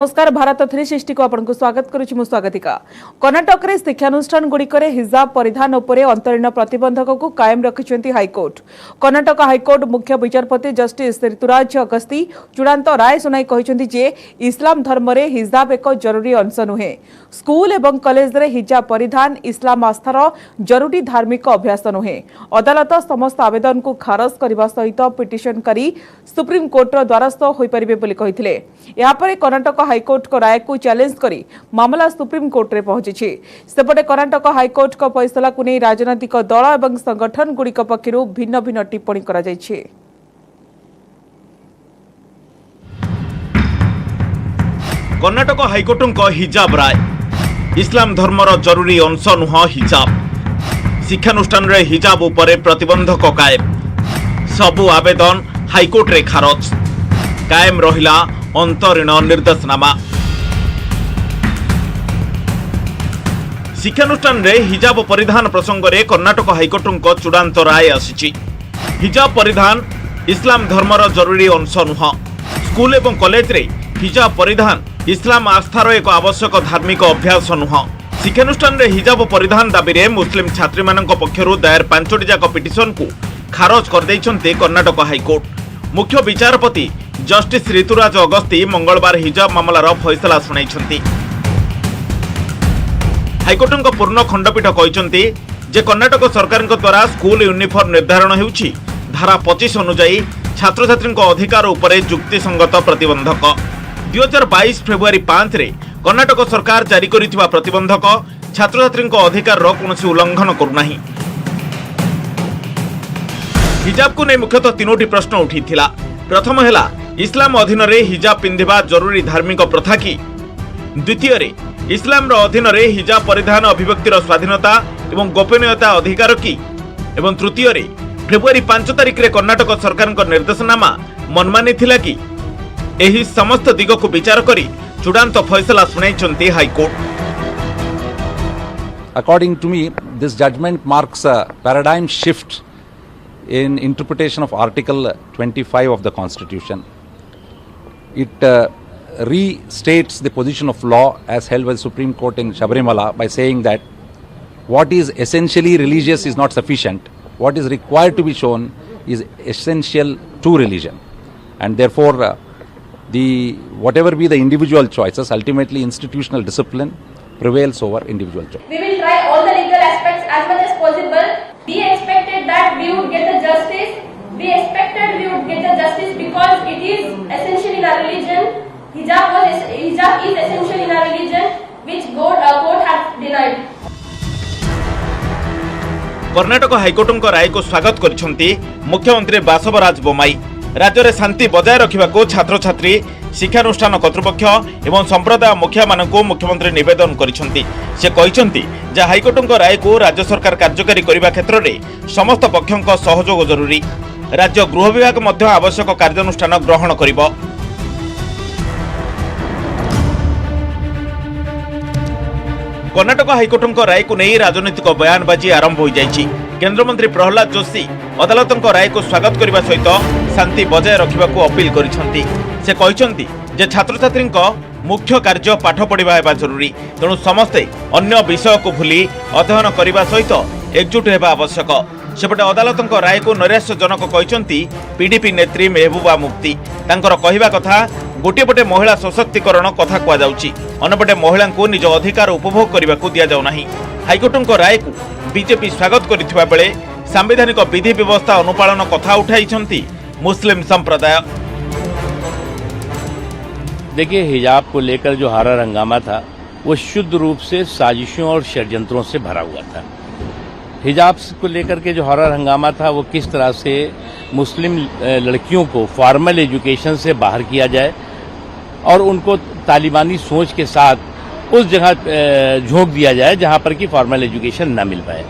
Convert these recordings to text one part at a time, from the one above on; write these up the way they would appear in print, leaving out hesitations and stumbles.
नमस्कार भारत 360 को आपको स्वागत करुछि मु स्वागतिका। कर्णाटक रे शिक्षानुष्ठान गुड़िकरे हिजाब परिधान उपरे अंतरीण प्रतिबंधक को कायम रखिछंती हाईकोर्ट। कर्णाटक हाईकोर्ट मुख्य विचारपति जस्टिस ऋतुराज अगस्ती चूड़ांत राय सुनाई कहिछंती जे इस्लाम धर्म रे हिजाब एक जरूरी अंश नुहे। स्कूल एवं कॉलेज रे हिजाब परिधान इस्लाम आस्थार जरूरी धार्मिक अभ्यास नुहे। अदालत समस्त आवेदन को खारज करने सहित पिटिशन करी सुप्रीम कोर्ट द्वारस्थ होई परिबे बोली कहिथिले। या परे कर्णाटक हाईकोर्ट को राय को चैलेंज करी मामला सुप्रीम कोर्ट रे पहुंची सेपटे कर्णाटक हाईकोर्ट को फैसला को नहीं राजनैतिक दल एवं संगठन गुड़िक पक्षरु भिन्न भिन्न टिप्पणी करा जायछि। कर्णाटक हाईकोर्ट हिजाब राय इस्लाम धर्मर जरूरी अंश नुह हिजाब शिक्षानुष्ठान रे हिजाब उपरे प्रतिबंधक कायम सबु आवेदन हाईकोर्ट रे खारज कायम रहिला अंतरीण निर्देशनामा। शिक्षानुष्ठान रे हिजाब परिधान प्रसंग रे कर्णाटक हाईकोर्ट चूड़ांत राय आसीछि। हिजाब परिधान इस्लाम धर्मर जरूरी अंश नुह। स्कूल एवं कॉलेज रे हिजाब परिधान इस्लाम आस्थार एक आवश्यक धार्मिक अभ्यास नुह। शिक्षानुष्ठान रे हिजाब परिधान दाबी रे मुस्लिम छात्री मानक पक्षरु दायर 5टी जाक पिटिशन को खारज कर दैछन्ते कर्णाटक हाईकोर्ट। मुख्य विचारपति जस्टिस ऋतुराज अगस्ती मंगलवार हिजाब मामलार फैसला सुनाइछन्ति। हाईकोर्ट पूर्ण खंडपीठ कहिछन्ति जे कर्णाटक सरकार द्वारा स्कूल यूनिफॉर्म निर्धारण हेउछि धारा 25 अनुसार छात्र छात्री अधिकार उपरे जुक्तिसंगत प्रतिबंधक। 2022 फेब्रुआरी 5 रे कर्णाटक सरकार जारी करिथिबा प्रतिबंधक छात्र छात्री अधिकार कोनोसी उल्लंघन करूनाही। हिजाब को नहीं मुख्यतः 3टी प्रश्न उठीथिला। प्रथम हेला इस्लाम अधीन रे हिजाब पिंधिबा जरूरी धार्मिक प्रथा की। द्वितीय रे इस्लाम रो अधीन रे हिजाब परिधान अभिव्यक्तिर स्वाधीनता एवं गोपनीयता अधिकार की। एवं तृतीय रे फेब्रुआरी 5 तारिख रे कर्णाटक सरकार को निर्देशनामा मनमानी थिला कि। एही समस्त दिग को विचार करी चूड़ांत फैसला सुनाइछन्ती high court. According to me, this judgment marks a paradigm shift in interpretation of Article 25 of the Constitution. It restates the position of law as held by the Supreme Court in Sabarimala by saying that what is essentially religious is not sufficient. What is required to be shown is essential to religion. And therefore, whatever be the individual choices, ultimately institutional discipline prevails over individual choice. We will try all the legal aspects as much as possible. We expected that we would get the justice. We expected we would get the justice because it is essential in our religion. Hijab is essential in our religion, which court had denied. Karnataka high court राय को स्वागत करिसेंती मुख्यमंत्री बासवराज बोम्मई। राज्य में शांति बजाय रखा छात्र छात्री शिक्षानुष्ठान कर्तृपक्ष एवं संप्रदाय मुखिया मानक मुख्यमंत्री निवेदन करिसेंती। से कहिसेंती जे हाईकोर्ट राय को राज्य सरकार कार्यकारी करने क्षेत्र में समस्त पक्षों सहयोग जरूरी। राज्य गृह विभाग मध्य आवश्यक कार्यानुष्ठान ग्रहण करिबो। कर्णाटक हाईकोर्ट राय को नहीं राजनीतिक बयानबाजी आरंभ हो जाइछि। केंद्रमंत्री प्रहलाद जोशी अदालत राय को स्वागत करने सहित शांति बजाय रखा अपील करिसेंती। से कहिसेंती जे छात्र छात्री मुख्य कार्य पाठ पढ़ा हेबा जरूरी। तेणु समस्ते अन्य विषय को भूली अध्ययन करने सहित एकजुट हेबा आवश्यक। सेपटे अदालत राय को नैराश्यजनक कहिसेंती पीडीपी नेत्री मेहबूबा मुफ्ती। तांकर कहिबा कथा गोटे पटे महिला सशक्तिकरण कथा कह जाउछि, अन्यपटे महिला को निज अधिकार उपभोग करने को दिया जाउ नाही। हाईकोर्ट राय को बीजेपी स्वागत करिथिबा बेले संवैधानिक विधि व्यवस्था अनुपालन कथा उठाइछन्ती मुस्लिम संप्रदाय। देखिए, हिजाब को लेकर जो हारा हंगामा था वो शुद्ध रूप से साजिशों और षड्यंत्रों से भरा हुआ था। हिजाब को लेकर के जो हॉरर हंगामा था वो किस तरह से मुस्लिम लड़कियों को फॉर्मल एजुकेशन से बाहर किया जाए और उनको तालिबानी सोच के साथ उस जगह झोंक दिया जाए जहां पर कि फॉर्मल एजुकेशन ना मिल पाए।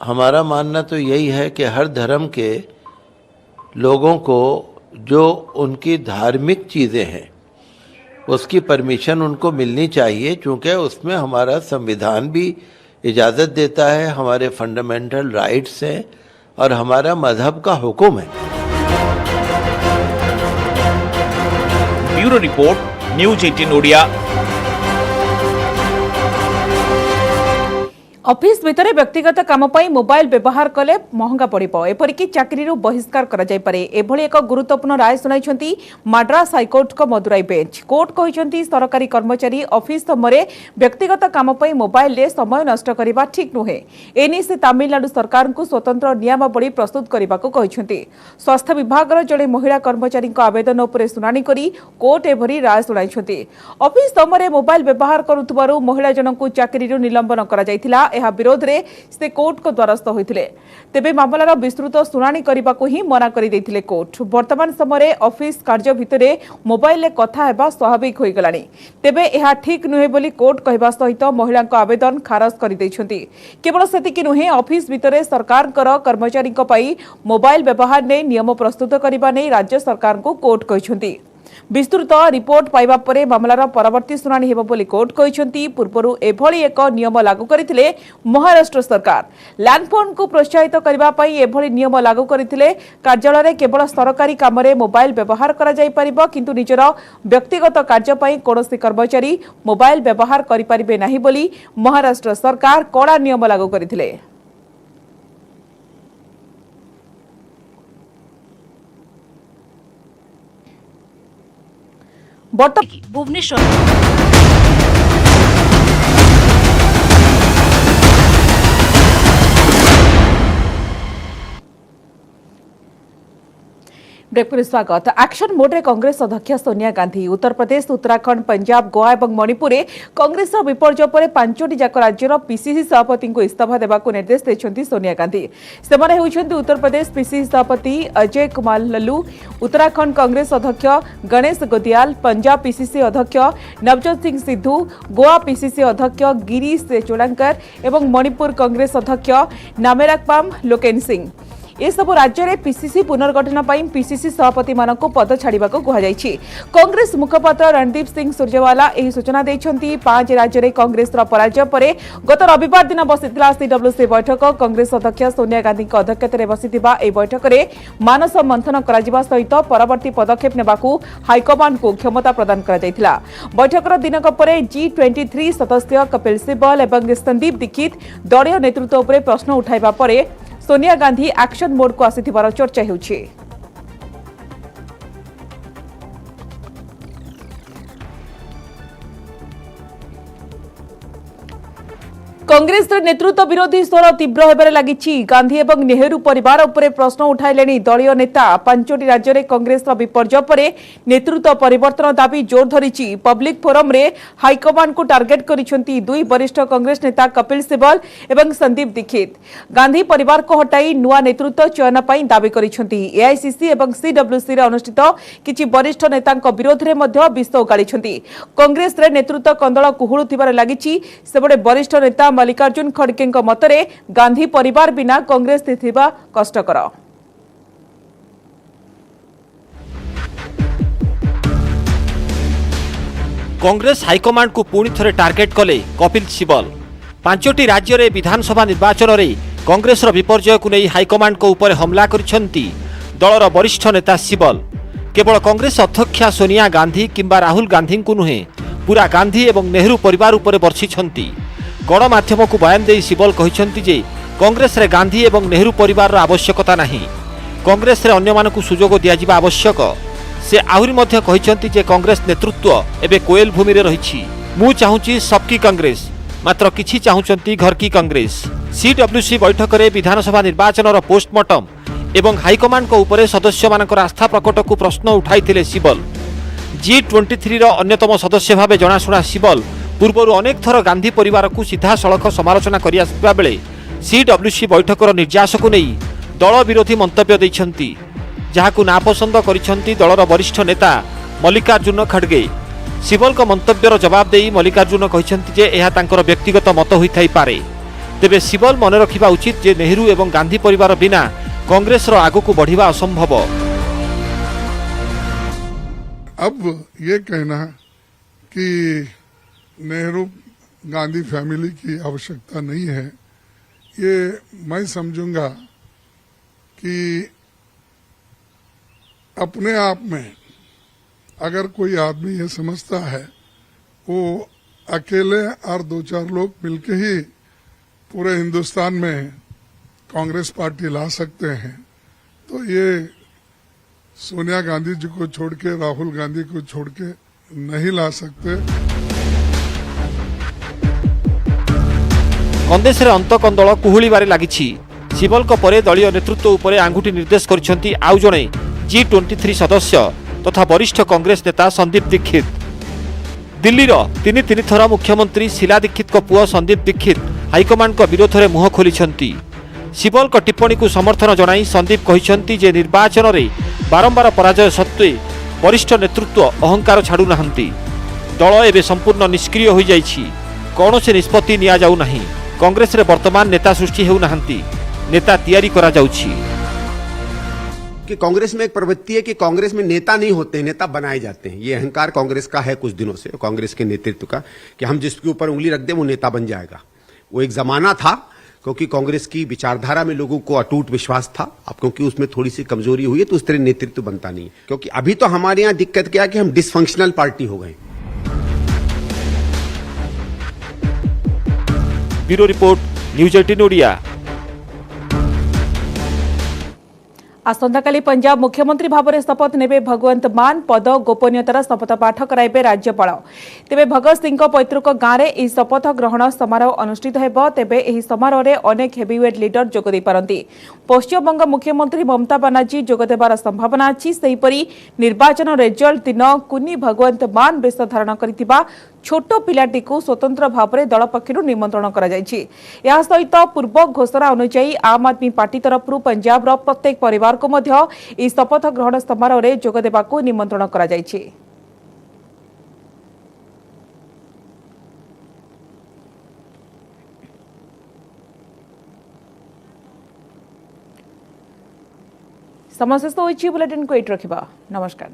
हमारा मानना तो यही है कि हर धर्म के लोगों को जो उनकी धार्मिक चीज़ें हैं उसकी परमिशन उनको मिलनी चाहिए, क्योंकि उसमें हमारा संविधान भी इजाज़त देता है, हमारे फंडामेंटल राइट्स हैं और हमारा मजहब का हुक्म है। Bureau report, news 18 Odia. Office भितर व्यक्तिगत काम पर मोबाइल व्यवहार कले महंगा पड़िबो, एपरिकी चाकरी बहिष्कार करा जाय पारे। एभली एक गुरुत्वपूर्ण राय सुनाइछंती मद्रास हाईकोर्ट को मदुराई बेंच। कोर्ट कहिछंती सरकारी कर्मचारी ऑफिस समय व्यक्तिगत काम पर मोबाइल रे समय नष्ट करिबा ठीक नुहे। एनी से तमिलनाडु सरकार को स्वतंत्र नियमावली प्रस्तुत करने को कहिछंती। स्वास्थ्य विभाग जड़े महिला कर्मचारी आवेदन उपर शुनानी करी कोर्ट एभली राय सुनाइछंती। ऑफिस समय मोबाइल व्यवहार करुथबारु महिला जनक चाकरी निलंबन करा जायथिला। ଏହା ବିରୋଧରେ ସେ କୋର୍ଟଙ୍କ ଦ୍ୱାରସ୍ଥ ହୋଇଥିଲେ। ତେବେ ମାମଲାର ବିସ୍ତୃତ ଶୁଣାଣି କରିବାକୁ ହିଁ ମନା କରିଦେଇଥିଲେ କୋର୍ଟ। ବର୍ତ୍ତମାନ ସମୟରେ ଅଫିସ କାର୍ଯ୍ୟ ଭିତରେ ମୋବାଇଲରେ କଥା ହେବା ସ୍ୱାଭାବିକ ହୋଇଗଲାଣି। ତେବେ ଏହା ଠିକ୍ ନୁହେଁ ବୋଲି କୋର୍ଟ କହିବା ସହିତ ମହିଳାଙ୍କ ଆବେଦନ ଖାରଜ କରିଦେଇଛନ୍ତି। କେବଳ ସେତିକି ନୁହେଁ, ଅଫିସ ଭିତରେ ସରକାରଙ୍କର କର୍ମଚାରୀଙ୍କ ପାଇଁ ମୋବାଇଲ ବ୍ୟବହାର ନେଇ ନିୟମ ପ୍ରସ୍ତୁତ କରିବା ନେଇ ରାଜ୍ୟ ସରକାରଙ୍କୁ କୋର୍ଟ କହିଛନ୍ତି। विस्तृत रिपोर्ट पाइबा परे मामलार परवर्ती शुणाणी हेबो बोली कोर्ट कहिसंती। पूर्वरु एभली एक नियम लागू करथिले महाराष्ट्र सरकार। लैंडफोन को प्रोत्साहित करबा पई एभली नियम लागू करथिले। कार्यालय रे केवल सरकारी काम रे मोबाइल व्यवहार करा जाय परिबो, किंतु निजर व्यक्तिगत कार्य पई कोनोसी कर्मचारी मोबाइल व्यवहार करि परिबे नाही बोली महाराष्ट्र सरकार कड़ा नियम लागू करथिले। भुवनेश्वर ब्रेक पर स्वागत। एक्शन मोड रे कांग्रेस अध्यक्ष सोनिया गांधी उत्तर प्रदेश, उत्तराखंड, पंजाब, गोवा और मणिपुर रे कांग्रेस विपर्जय पर 5टी जाक राज्यर पीसीसी सभापति को इस्तीफा देवा निर्देश देछंती सोनिया गांधी। सेमाने हेउछंती उत्तर प्रदेश पीसीसी सभापति अजय कुमार लल्लू, उत्तराखंड कांग्रेस अध्यक्ष गणेश गोदियाल, पंजाब पीसीसी अध्यक्ष नवजोत सिंह सिद्धू, गोवा पीसीसी अध्यक्ष गिरीश चोलांकर एवं मणिपुर कांग्रेस अध्यक्ष नामेराकपाम लोकेन सिंह। ए सब राज्य में पीसीसी पुनर्गठन पर पीसीसी सभापति मान पद छाड़ा कहुई। कांग्रेस मुखपात्र रणदीप सिंह सुरजेवाला यह सूचना देते। 5 राज्य में कांग्रेस पराजय पर गत रविवार दिन बसीथिला सीडब्ल्यूसी बैठक। कांग्रेस अध्यक्ष सोनिया गांधी अध्यक्षत बसीथिबा ए बैठक में मानस मंथन करा सहित परवर्ती पदक्षेप नेबाकू हाईकमांड को क्षमता प्रदान करा जायथिला। बैठकर दिनक पर G23 सदस्य कपिल सिब्बल और संदीप दीक्षित दलीय नेतृत्व पर प्रश्न उठाइबा पर सोनिया गांधी एक्शन मोड को आसीथिबार चर्चा हेउछि। कांग्रेस नेतृत्व विरोधी स्वर तीव्र होबार लागिछि। गांधी एवं नेहरू परिवार उपरे प्रश्न उठाइलेनी दलीय नेता। 5टी राज्य में कांग्रेस विपर्जय पर नेतृत्व परिवर्तन दाबी जोर धरिछि। पब्लिक फोरम रे हाईकमांड को टार्गेट करिसेंती 2 वरिष्ठ कांग्रेस नेता कपिल सिब्बल एवं संदीप दीक्षित। गांधी परिवार को हटाई नुआ नेतृत्व चयन पर दाबी करिसेंती। एआईसीसी एवं सीडब्ल्यूसी रे अनुष्ठित किछि वरिष्ठ नेता विरोध में विष उगाड़िसेंती। कांग्रेस रे नेतृत्व कंदल कुहुळुथिबार लागिछि। सेबडे वरिष्ठ नेता मल्लिकार्जुन खड़गे मतरे गांधी परिवार बिना कांग्रेस थिबा कष्टकर। कांग्रेस हाईकमांड को पुणी थरे टार्गेट कले कपिल सिब्बल। 5टी राज्य रे विधानसभा निर्वाचन रे कांग्रेस विपर्जय को नहीं हाईकमांड को ऊपर हमला करिसेंती दलर वरिष्ठ नेता सिब्बल। केवल कांग्रेस अध्यक्षा सोनिया गांधी किंबा राहुल गांधी को नुहे, पूरा गांधी एवं नेहरू परिवार ऊपर बर्षिछंती। गणमाध्यम को बयान दे सिब्बल कहिसेंती जे कांग्रेस रे गांधी एवं नेहरू परिवार आवश्यकता नहीं, कांग्रेस रे अन्य मानकु सुजोग दियाजिबा आवश्यक। से आहुरी मध्य कहिसेंती जे कांग्रेस नेतृत्व एबे कोयल भूमि रे रहिछि। मु चाहूची सबकी कांग्रेस, मात्र किछि चाहूचंती घर की कांग्रेस। सीडब्ल्यूसी बैठक रे विधानसभा निर्वाचन रो पोस्टमार्टम एवं हाईकमांड को ऊपर सदस्य मानकर आस्था प्रकट को प्रश्न उठाइथिले सिब्बल। G23 रो अन्यतम सदस्य भावे जनाशुना सिब्बल पूर्वर अनेक थर गांधी परिवार को सीधा सड़क समालोचना कर आसुवा बेले सीडब्ल्यूसी बैठकर निर्यास को नहीं दल विरोधी मंतव्य देइछंती, जहाकु नापसंद करिछंती दलर वरिष्ठ नेता मल्लिकार्जुन खड़गे। सिब्बल को मंतव्यर जवाब देई मल्लिकार्जुन कहिछंती जे एहा तांकर व्यक्तिगत मत होइथाई पारे। तेबे सिब्बल मन रखिबा उचित जे नेहरू एवं गांधी परिवार बिना कांग्रेस रो आगु को बढ़िबा असंभव। अब ये कहना कि नेहरू गांधी फैमिली की आवश्यकता नहीं है, ये मैं समझूंगा कि अपने आप में अगर कोई आदमी ये समझता है वो अकेले और 2-4 लोग मिलके ही पूरे हिंदुस्तान में कांग्रेस पार्टी ला सकते हैं, तो ये सोनिया गांधी जी को छोड़ के, राहुल गांधी को छोड़ के नहीं ला सकते। कंदेशरे अंतकंदल कुहुलिबारे लागिछि। सिबल को परे दलीय नेतृत्व उपरे आंगुठी निर्देश करिसेंती आउ जणे G23 सदस्य तथा वरिष्ठ कांग्रेस नेता संदीप दीक्षित। दिल्लीर 3 थर मुख्यमंत्री शीला दीक्षित को पुआ संदीप दीक्षित हाईकमांड को विरोध में मुह खोलिछंती। सिबल को टिप्पणी को समर्थन जणाई संदीप कहिछंती जे निर्वाचन रे बारंबार पराजय सत्वे वरिष्ठ नेतृत्व अहंकार छाड़ू नाहंती। दल एवं संपूर्ण निष्क्रिय हो जाइछि। कौनसी निष्पत्ति निया जाऊ नाही। कांग्रेस रे वर्तमान नेता सृष्टि हेउ नाहंती, नेता तैयारी करा जाउछि। कि कांग्रेस में एक प्रवृत्ति है कि कांग्रेस में नेता नहीं होते हैं, नेता बनाए जाते हैं। ये अहंकार कांग्रेस का है कुछ दिनों से, कांग्रेस के नेतृत्व का, कि हम जिसके ऊपर उंगली रख दें वो नेता बन जाएगा। वो एक जमाना था क्योंकि कांग्रेस की विचारधारा में लोगों को अटूट विश्वास था। अब क्योंकि उसमें थोड़ी सी कमजोरी हुई है तो उस तरह नेतृत्व बनता नहीं है। क्योंकि अभी तो हमारे यहाँ दिक्कत क्या है कि हम डिसफंक्शनल पार्टी हो गए। Bureau report, news 18 Odia. आसंताकाली पंजाब मुख्यमंत्री भाव में शपथ नेबे भगवंत मान। पद गोपनीयतार शपथ पाठ कराइबे राज्यपाल। तेबे भगत सिंह पैतृक गाँव में यह शपथ ग्रहण समारोह अनुष्ठित हेबो। तेबे एही समारोह रे अनेक हेवीवेट लीडर जोग देई पारंती। पश्चिमबंग मुख्यमंत्री ममता बनर्जी जोग देबार संभावना अछि। सेहीपरि निर्वाचन रिजल्ट दिन कुनी भगवंत मान बेश धारण करिथिबा छोट पिलाटी को स्वतंत्र भाव में दल पक्षर निमंत्रण करा जायछि। या सहित पूर्व घोषणा अनुसार आम आदमी पार्टी तरफ पंजाब रो प्रत्येक परिवार को मध्य इस शपथ ग्रहण समारोह में जोग देबाकू निमंत्रण करा जायछि। समस्त बुलेटिन को एट रखिबा। नमस्कार।